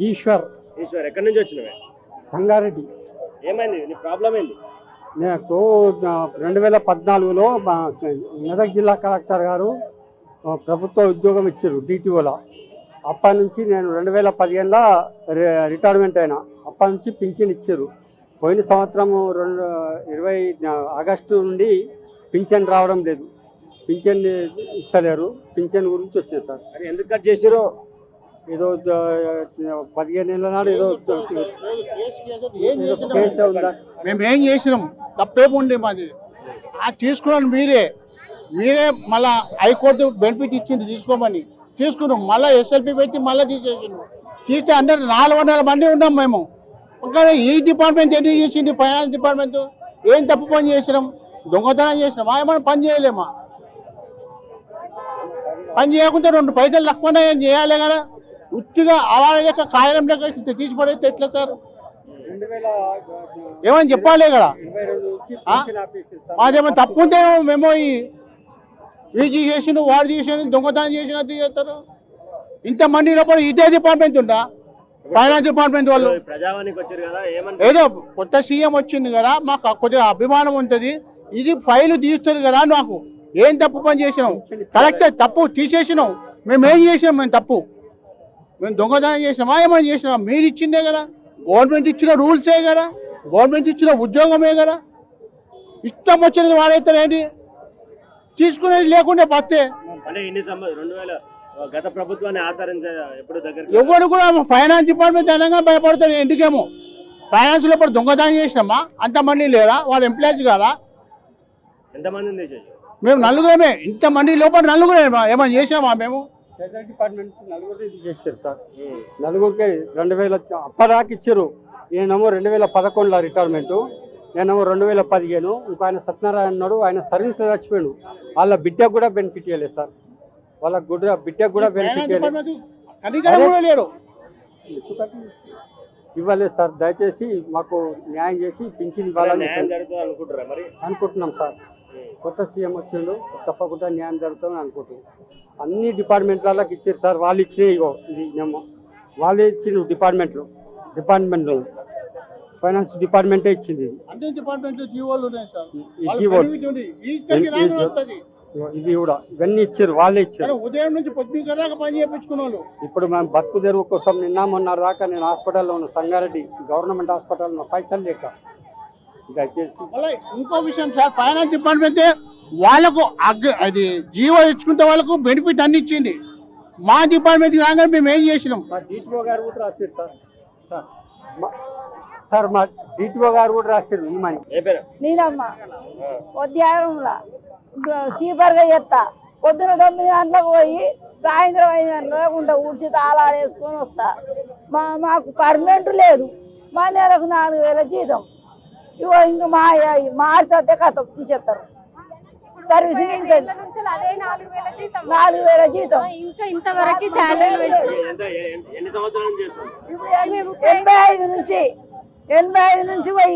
ఈశ్వర్. ఈశ్వర్ ఎక్కడి నుంచి వచ్చినవే? సంగారెడ్డి. ఏమైంది, నీ ప్రాబ్లం ఏంది? నాకు 2014లో మా మెదక్ జిల్లా కలెక్టర్ గారు ప్రభుత్వ ఉద్యోగం ఇచ్చారు DTOలో. అప్పటి నుంచి నేను 2015లో రిటైర్మెంట్ అయినా. అప్పటి నుంచి పింఛన్ ఇచ్చారు. పోయిన సంవత్సరం 20 ఆగస్టు నుండి పింఛన్ రావడం లేదు. పింఛన్ ఇస్తలేరు. పింఛన్ గురించి వచ్చింది సార్. అది ఎందుకు కట్ చేసారు? ఏదో 15 ఏళ్ళ నాడు ఏదో కేసు ఉందా? మేము ఏం చేసినాం? తప్పేముంది మాది. తీసుకున్నాను మీరే మళ్ళీ హైకోర్టు బెనిఫిట్ ఇచ్చింది తీసుకోమని తీసుకున్నాం. మళ్ళీ SLP పెట్టి మళ్ళీ తీసేసినాం. తీస్తే అందరు 400 మంది ఉన్నాం మేము. ఇంకా ఈ డిపార్ట్మెంట్ ఎందుకు చేసింది? ఫైనాన్స్ డిపార్ట్మెంట్ ఏం తప్పు పని చేసినాం? దొంగతనం చేసినాం. ఏమైనా పని చేయలేమా? పని చేయకుండా 2 పైసలు తక్కువనే చేయాలి కదా. ఉత్తిగా అలా లెక్క కాయడం లెక్క తీసి పడేస్తే ఎట్లా సార్? ఏమని చెప్పాలి కదా. మాదేమో తప్పు ఉంటే మేము ఇది చేసిన వాడు చేసిన దొంగతనం చేసినట్టు చేస్తారు. ఇంతమంది లోపల ఇదే డిపార్ట్మెంట్ ఉందా? ఫైనాన్స్ డిపార్ట్మెంట్ వాళ్ళు ఏదో కొత్త సీఎం వచ్చింది కదా, మాకు కొద్దిగా అభిమానం ఉంటుంది. ఇది ఫైల్ తీస్తారు కదా. నాకు ఏం తప్పు పని చేసినాం? కరెక్ట్ తప్పు తీసేసినాం. మేము ఏం చేసినాం? మేము దొంగతనం చేసినామా? ఏమైనా చేసినామా? మీరు ఇచ్చిందే కదా, గవర్నమెంట్ ఇచ్చిన రూల్సే కదా, గవర్నమెంట్ ఇచ్చిన ఉద్యోగమే కదా. ఇష్టం వచ్చినది వాడైతారేంటి? తీసుకునేది లేకుండా పత్తే గత ప్రభుత్వాన్ని ఆచరించే ఎప్పుడు దగ్గర ఎవరు కూడా ఫైనాన్స్ డిపార్ట్మెంట్ అనగా భయపడతారు. ఎందుకేమో ఫైనాన్స్ లో దొంగతనం చేసినామా? అంతమంది లేరా? వాళ్ళ ఎంప్లాయీస్ కదా. ఎంతమంది? మేము నలుగురమే. ఇంతమంది లోపల నలుగురే. ఏమైనా చేసినామా మేము? డిపార్ట్మెంట్ నలుగురు చేశారు సార్. నలుగురికి 2000 అప్పటిదాకా ఇచ్చారు. నేనేమో 2011లో రిటైర్మెంటు, నేనేమో 2015. ఇంకో ఆయన సత్యనారాయణ అన్నాడు, ఆయన సర్వీస్లో చచ్చిపోయాడు. వాళ్ళ బిడ్డకు కూడా బెనిఫిట్ ఇవ్వలేదు సార్. వాళ్ళ బిడ్డకు కూడా బెనిఫిట్ ఇవ్వలేదు సార్. దయచేసి మాకు న్యాయం చేసి పింఛన్ ఇవ్వాలని అనుకుంటున్నాం సార్. కొత్త సీఎం వచ్చిండు, తప్పకుండా న్యాయం జరుగుతుందని అనుకుంటున్నాం. అన్ని డిపార్ట్మెంట్లకి ఇచ్చారు సార్. వాళ్ళు ఇచ్చినాయి. ఇగో ఇది వాళ్ళే ఇచ్చిండు. డిపార్ట్మెంట్లో ఫైనాన్స్ డిపార్ట్మెంటే ఇచ్చింది. ఇది కూడా ఇవన్నీ ఇచ్చారు, వాళ్ళే ఇచ్చారు. ఉదయం నుంచి పొద్దుగా పని చేయించుకున్న వాళ్ళు. ఇప్పుడు మేము బతుకు తెరువు కోసం మొన్న దాకా నేను హాస్పిటల్లో ఉన్న, సంగారెడ్డి గవర్నమెంట్ హాస్పిటల్ ఉన్న, పైసలు లేక. దయచేసి ఇంకో విషయం సార్, ఫైనాన్స్ డిపార్ట్మెంట్ వాళ్ళకు అది జీవో ఇచ్చుకుంటే వాళ్ళకు బెనిఫిట్ అన్ని ఇచ్చింది. మా డిపార్ట్మెంట్ రాగానే మేము ఏం చేసినాం? మా DTO గారు కూడా రాశారు సార్. మా DTO గారు కూడా రాశారు. ఈ మనీ నేనమ్మా ఉద్యోగంలో సీపర్గా చేస్తా. పొద్దున 9 గంటలకు పోయి సాయంత్రం 5 గంటలకు ఉంటా. ఊడ్చి తాళాలు వేసుకొని వస్తా. మాకు పర్మనెంట్ లేదు. మా నెలకు 4000 జీతం. ఇగో ఇంకా మార్చి వస్తే కథం తీసేస్తారు. సర్వీస్ 4000 జీతం. ఇంకా ఇంతవరకు శాలరీ 85 నుంచి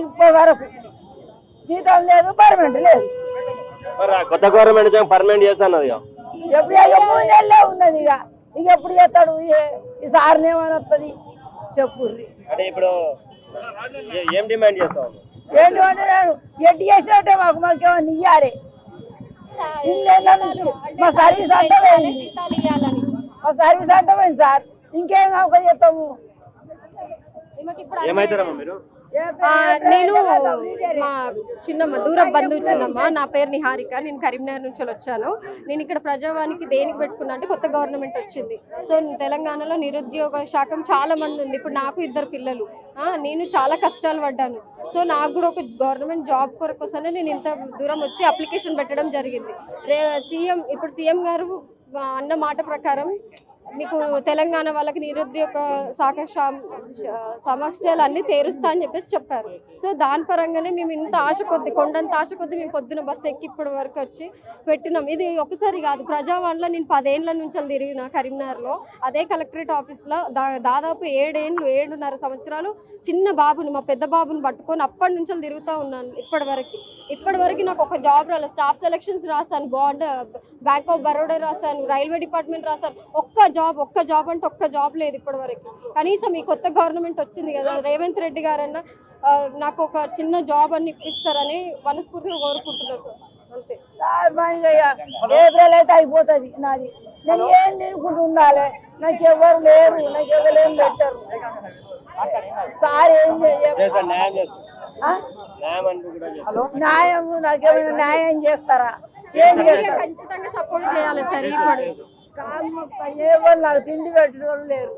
ఇప్పటి వరకు జీతం లేదు, పర్మనెంట్ లేదు. కొత్త గవర్నమెంట్ పర్మనెంట్ చేస్తాను ఎప్పుడు 3 నెలలే ఉన్నది. ఇక ఎప్పుడు చేస్తాడు? ఈ సార్ని ఏమైనా వస్తుంది చెప్పుర్రి. అంటే ఇప్పుడు ఏం డిమాండ్ చేస్తావు? ఏంటంటే నేను ఎట్టి చేసినట్టే మాకేమన్నా ఇయ్యాలి. 2 నెలల నుంచి మా సర్వీస్ అంతా పోయింది. సార్. ఇంకేం చేస్తాము? ఏమైతారమ్మా మీరు? నేను మా చిన్నమ్మ, దూర బంధువు చిన్నమ్మ. నా పేరు నిహారిక. నేను కరీంనగర్ నుంచి వచ్చాను. నేను ఇక్కడ ప్రజావానికి దేనికి పెట్టుకున్నా అంటే కొత్త గవర్నమెంట్ వచ్చింది. సో తెలంగాణలో నిరుద్యోగ శాఖం చాలా మంది ఉంది. ఇప్పుడు నాకు 2 పిల్లలు. నేను చాలా కష్టాలు పడ్డాను. సో నాకు కూడా ఒక గవర్నమెంట్ జాబ్ కోసమే నేను ఇంత దూరం వచ్చి అప్లికేషన్ పెట్టడం జరిగింది. ఇప్పుడు సీఎం గారు అన్న మాట ప్రకారం మీకు తెలంగాణ వాళ్ళకి నిరుద్యోగ శాఖ సమస్యలన్నీ తీరుస్తా అని చెప్పారు. సో దాని పరంగానే మేము ఇంత ఆశ కొద్ది, కొండంత ఆశ కొద్ది మేము పొద్దున బస్సు ఎక్కి ఇప్పటి వరకు వచ్చి పెట్టినాం. ఇది ఒకసారి కాదు, ప్రజావాణిలో నేను 10 ఏళ్ళ నుంచి తిరిగిన కరీంనగర్లో. అదే కలెక్టరేట్ ఆఫీస్లో దాదాపు 7.5 సంవత్సరాలు చిన్న బాబుని, మా పెద్ద బాబుని పట్టుకొని అప్పటి నుంచి తిరుగుతూ ఉన్నాను. ఇప్పటి వరకు నాకు ఒక జాబ్ రాలేదు. స్టాఫ్ సెలక్షన్స్ రాశాను, బ్యాంక్ ఆఫ్ బరోడా రాశాను, రైల్వే డిపార్ట్మెంట్ రాశాను. ఒక్క ఒక్క జాబ్ అంటే ఒక్క జాబ్ లేదు ఇప్పటి వరకు. కనీసం ఈ కొత్త గవర్నమెంట్ వచ్చింది కదా, రేవంత్ రెడ్డి గారన్నా నాకు ఒక చిన్న జాబ్ అని ఇప్పిస్తారని మనస్ఫూర్తిగా కోరుకుంటున్నాను సార్. అంతే. ఏప్రిల్ అయితే అయిపోతుంది నాది. నేను ఏం తినుకుంటూ ఉండాలి, నాకు ఎవరు లేరు, నాకు ఎవరేం పెట్టరు. సార్ ఏం చేస్తా, న్యాయం చేస్తా. న్యాయం అంటూ కూడా చేస్తా. న్యాయం నాకేమైనా న్యాయం చేస్తారా? ఏం చేస్తారు? ఖచ్చితంగా సపోర్ట్ చేయాలి సార్. ఇప్పుడు ఏ వాళ్ళు నాకు తిండి పెట్టడం లేరు.